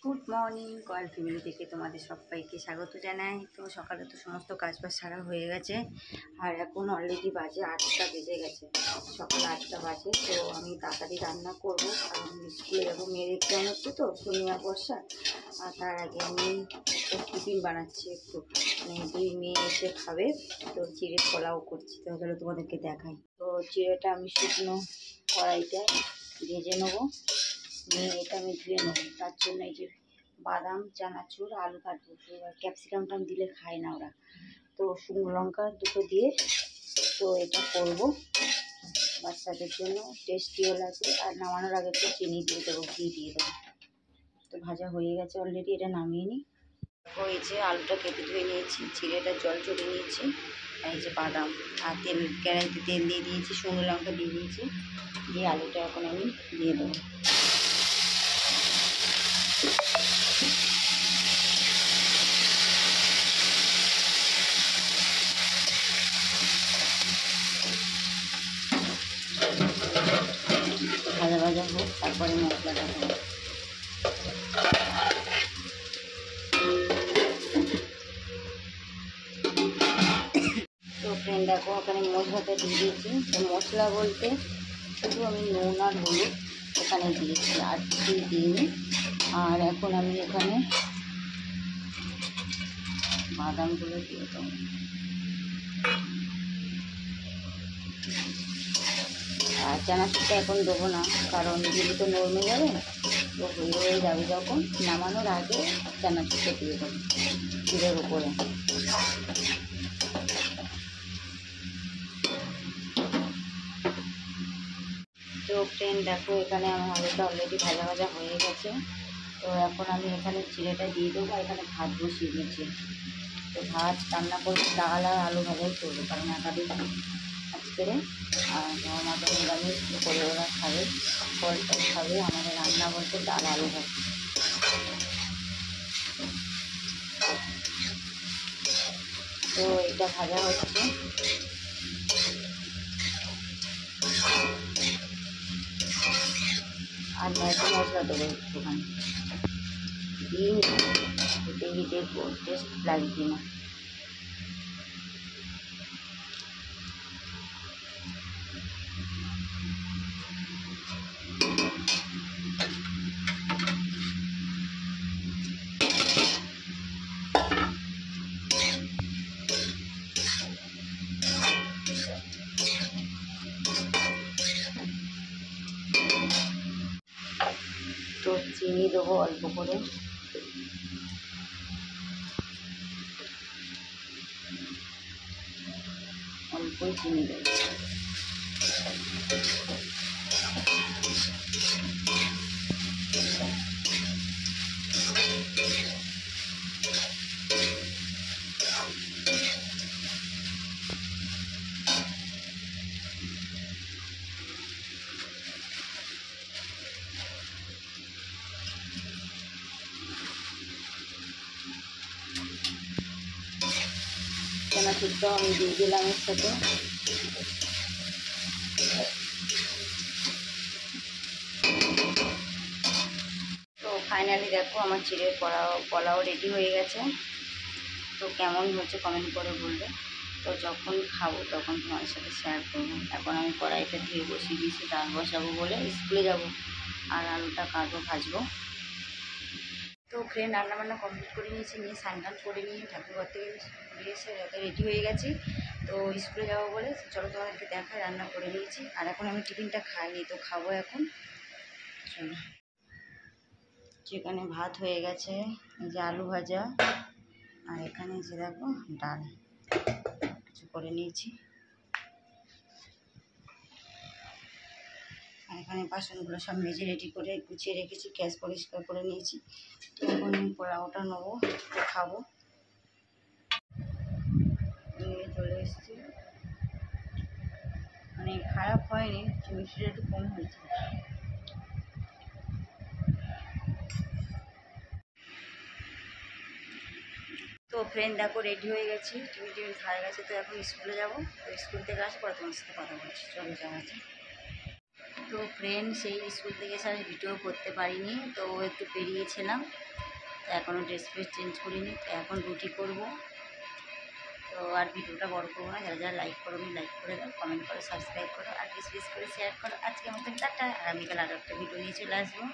Good morning coil family থেকে তোমাদের সবাইকে স্বাগত জানাই। তো সকালে তো সমস্ত কাজবাজ সারা হয়ে গেছে, আর এখন অলরেডি বাজে 8টা বেজে গেছে, সকাল 8টা বাজে। তো আমি তাড়াতাড়ি রান্না করব, কারণ স্কুলে যাবো, মেয়ের এক্সাম হচ্ছে তো শনিবার বর্ষা। আর তার আগে আমি টিফিন বানাচ্ছি একটু, মানে দুই মেয়ে এসে খাবে। তো চিড়ে পোলাও করছি, তো চলো তোমাদেরকে দেখাই। তো চিড়েটা আমি শুকনো কড়াইতে ভেজে নেবো, নিয়ে এটা আমি ধুয়ে নেবো। তার জন্য এই যে বাদাম, চানাচুর, আলু কাটবো। এবার ক্যাপসিকামটা দিলে খায় না ওরা, তো শুকনো লঙ্কা দুটো দিয়ে তো এটা করবো বাচ্চাদের জন্য, টেস্টিও লাগবে। আর নামানোর আগে একটু চিনি দিয়ে দেবো, ঘি দিয়ে দেবো। তো ভাজা হয়ে গেছে অলরেডি, এটা নামিয়ে নিই। ওই যে আলুটা কেটে ধুয়ে নিয়েছি, চিড়েটা জল চড়ে নিয়েছি, আর এই যে বাদাম, আর তেল, কড়াইতে তেল দিয়ে দিয়েছি, শুকনো লঙ্কা দিয়ে দিয়েছি, দিয়ে আলুটা এখন আমি দিয়ে দেবো। ভাজা ভাজা হোক, তারপরে মশলাটা দেবো। তো ফ্রেন্ড দেখো, ওখানে মশলাটা দিয়ে দিয়েছি। তো মশলা বলতে শুধু আমি নুন আর হলুদ এখানে দিয়েছি, আর কিছুই দিইনি। আর এখন আমি এখানে বাদামগুলো দিয়ে দেবো। আর চানাচুরটা এখন দেবো না, কারণ দিলে তো নরমে যাবে, তো হয়ে যাবে যখন নামানোর আগে চানাচুরটা দিয়ে দেবো চিড়ের উপরে। তো ফ্রেন্ড দেখো, এখানে আমার আলুটা অলরেডি ভাজা ভাজা হয়ে গেছে। তো এখন আমি এখানে চিড়েটা দিয়ে দেবো, আর এখানে ভাত বসিয়ে দিয়েছি। তো ভাত রান্না করতে ডাল আর আলু ভাজাই করবো, কারণ একাধিক আজকে আর আমাদের নিরামিষ করে ওরা খাবে, ফলটা খাবে। আমাদের রান্না বলতে ডাল আলু ভাজা। তো এটা ভাজা হচ্ছে, আর ম্যাগি মশলা দেবো একটুখানি, দিয়ে দেখি দেখবো টেস্ট লাগে কিনা। তো চিনি দেবো অল্প করে, অল্পই চিনি দেবো। চানাচুরটাও আমি দিয়ে দিলাম এর সাথে। তো ফাইনালি দেখো, আমার চিড়ের পোলাও রেডি হয়ে গেছে। তো কেমন হচ্ছে কমেন্ট করে বলবে। তো যখন খাবো তখন তোমাদের সাথে শেয়ার করবো। এখন আমি কড়াইটা ধুয়ে বসিয়ে দিয়েছি, ডাল বসাবো বলে, স্কুলে যাব, আর আলুটা কাটবো, ভাজবো। তো ফ্রেন্ড রান্নাবান্না কমপ্লিট করে নিয়েছি, নিয়ে স্নান করে নিয়ে ঠাকুরঘর থেকে ঘুরে এসে রেডি হয়ে গেছি। তো স্কুলে যাবো বলে চলো তোমাদেরকে দেখায়, রান্না করে নিয়েছি। আর এখন আমি টিফিনটা খাইনি, তো খাবো এখন। চলো, যেখানে ভাত হয়ে গেছে, এই যে আলু ভাজা, আর এখানে যে দেখো ডাল কিছু করে নিয়েছি। আর এখানে বাসনগুলো সব মেজে রেডি করে গুছিয়ে রেখেছি, গ্যাস পরিষ্কার করে নিয়েছি। তো এখন আমি পোলাওটা নেবো, তো খাবো। নিয়ে চলে এসেছি, মানে খারাপ হয়নি, মিষ্টিটা একটু কম হয়েছে। তো ফ্রেন্ড দেখো, রেডি হয়ে গেছি, টিফিন খাওয়া গেছে। তো এখন স্কুলে যাবো, তো স্কুল থেকে আসে পরে তোমার সাথে কথা বলছি, চলো যাওয়া যায়। তো ফ্রেন্ড সেই স্কুল থেকে এসে আর ভিডিও করতে পারিনি, তো একটু বেরিয়েছিলাম, তো এখনও ড্রেস ফ্রেস চেঞ্জ করিনি, তো এখন রুটি করব। তো আর ভিডিওটা বড় করবো না, যারা যারা লাইক করো লাইক করে দাও, কমেন্ট করো, সাবস্ক্রাইব করো, আর বেশি বেশি করে শেয়ার করো। আজকে মতন টাটা, আর আমি কাল আরও একটা ভিডিও নিয়ে চলে আসবো।